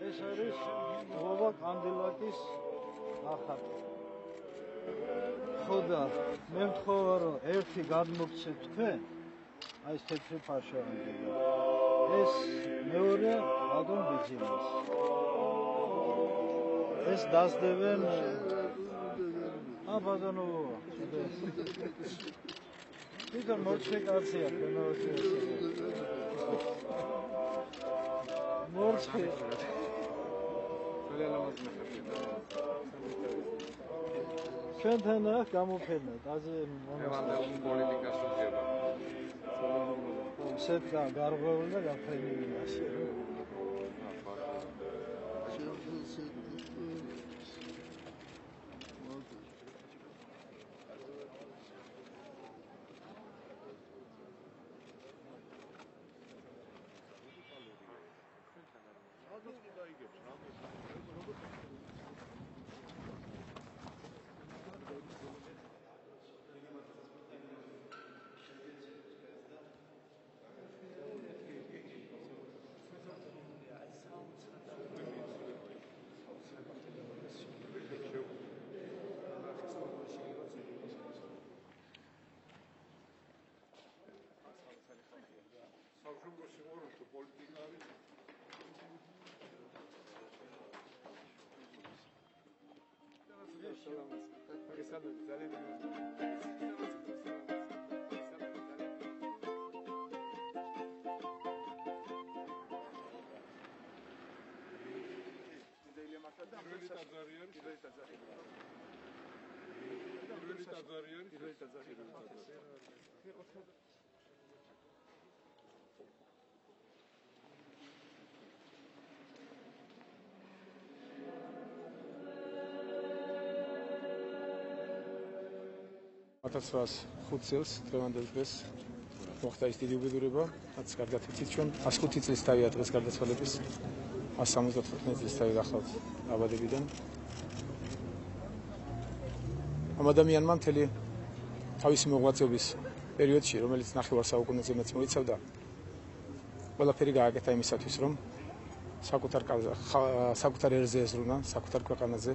ეს არის ღვობა კანდილაკის ახალი. ხოდა მე მთხოვა რომ ერთი გადმოგცეთ თქვენ, აი ეს თეთრი ფარშავი. ეს მეორე ბატონ ბიძინას. ეს დასდებენ ბატონო თვითონ მორჩე კაცია თქვენოთი. მორჩე ჩვენთან გამოფენა დაზე პოლიტიკას უძიება. სეტა გარღვეული და გაფრენილი ასე. Atras 5 წელს დღევანდელ დღეს მოხდა ის დიდი უბედურება, რაც კარგად იცით ჩვენ 105 წლის თავია დღეს გარდაცვალების 175 წლის თავი გახლავთ აბადებიდან. ამ ადამიანმა მთელი თავისი მოღვაწეობის პერიოდში, რომელიც ნახევარ საუკუნეზე მეც მოიცავდა, ყველაფერი გააკეთა იმისათვის, რომ საკუთარ ერზე ეზრუნა, საკუთარ ქვეყანაზე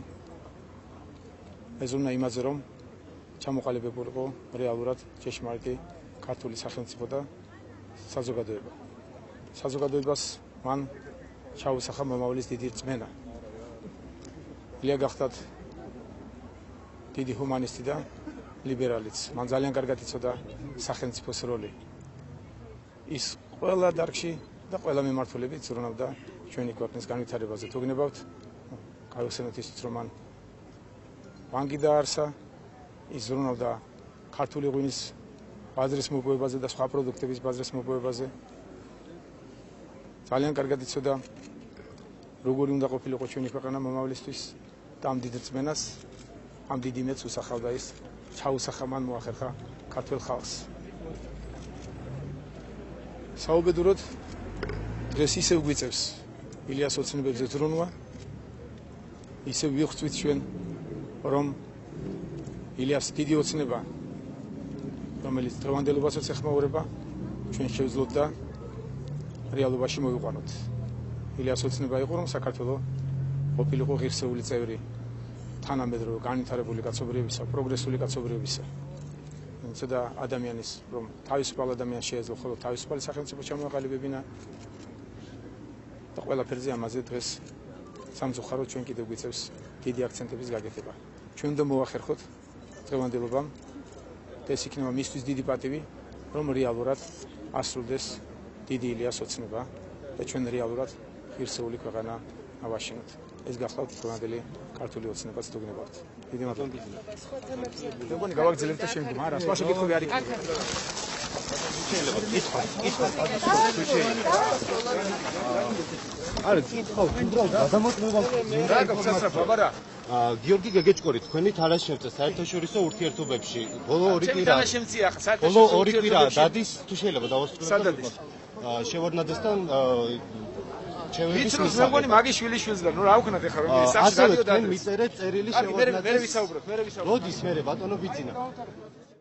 ეზრუნა იმაზე, რომ ჩამოყალიბებულიყო რეალურად ჭეშმარიტი ქართული სახელმწიფო და საზოგადოება. საზოგადოებას მან ჩაუსახა მომავლის დიდი რწმენა. ილია გახდათ დიდი ჰუმანისტი და ლიბერალიც. მან ძალიან კარგად იცოდა სახელმწიფოს როლი. ის ყველა დარგში და ყველა მიმართულებით ზრუნავდა ჩვენი ქვეყნის განვითარებაზე. თუ გნებავთ, გავიხსენოთ ისიც, რომ მან ბანკი დაარსა, ის ზრუნავდა ქართული ღვინის ბაზრის მოპოვებაზე და სხვა პროდუქტების ბაზრის მოპოვებაზე. ძალიან კარგად იცოდა, როგორი უნდა ყოფილიყო ჩვენი ქვეყანა მომავლისთვის და ამ დიდ რწმენას, ამ დიდ იმედს უსახავდა ის, ჩაუსახა მან მოახერხა ქართულ ხალხს. საუბედუროდ დღეს ისევ გვიწევს ილიას ოცნებებზე ზრუნვა, ისევ ვიხვწვით ჩვენ, რომ ილიას დიდი ოცნება, რომელიც დღევანდელობასაც ეხმაურება, ჩვენ შევძლოთ და რეალობაში მოვიყვანოთ. ილიას ოცნება იყო, რომ საქართველო ყოფილიყო ღირსეული წევრი თანამედროვე განვითარებული კაცობრიობისა, პროგრესული კაცობრიობისა. და ადამიანის, რომ თავისუფალ ადამიანს შეეძლო ხოლმე თავისუფალი სახელმწიფო ჩამოაყალიბებინა და ყველაფერზე ამაზე დღეს სამწუხაროდ ჩვენ კიდევ გვიწევს დიდი აქცენტების გაკეთება. ჩვენ უნდა მოახერხოთ დღევანდელობამ და ეს იქნება მისთვის დიდი პატივი, რომ რეალურად ასრულდეს დიდი ილიას ოცნება და ჩვენ რეალურად ღირსეული ქვეყანა ავაშენოთ. ეს გახლავთ დღევანდელი ქართული ოცნებაც თუ გნებავთ. დიდი მადლობა. მეგონი გავაგრძელებთ და შემდგომ არა, სხვა შეკითხვები არ იქნება. შეიძლება. კითხვა. გიორგი გეგეჭკორი, თქვენი თალაშემწე საერთაშორისო ურთიერთობებში ბოლო ორი ჩემი კვირა თალაშემწეა ბოლო საერთაშორისო ორი კვირა ურთიერთობებში. დადის თუ შეიძლება დავასრულოთ. სად დადის? შევარდნაძესთან ჩემების ვიცრუს მე მგონი მაგის შვილიშვილსგან, ნუ რა ვქნათ ახლა რომ ის სახში ასევე რადიო თქვენ დადეს. მიწერეთ წერილი კარგი, მე შევარდნაძეს. ვისაუბროთ, მე ვისაუბროთ. როდის მე ბატონო ბიძინა.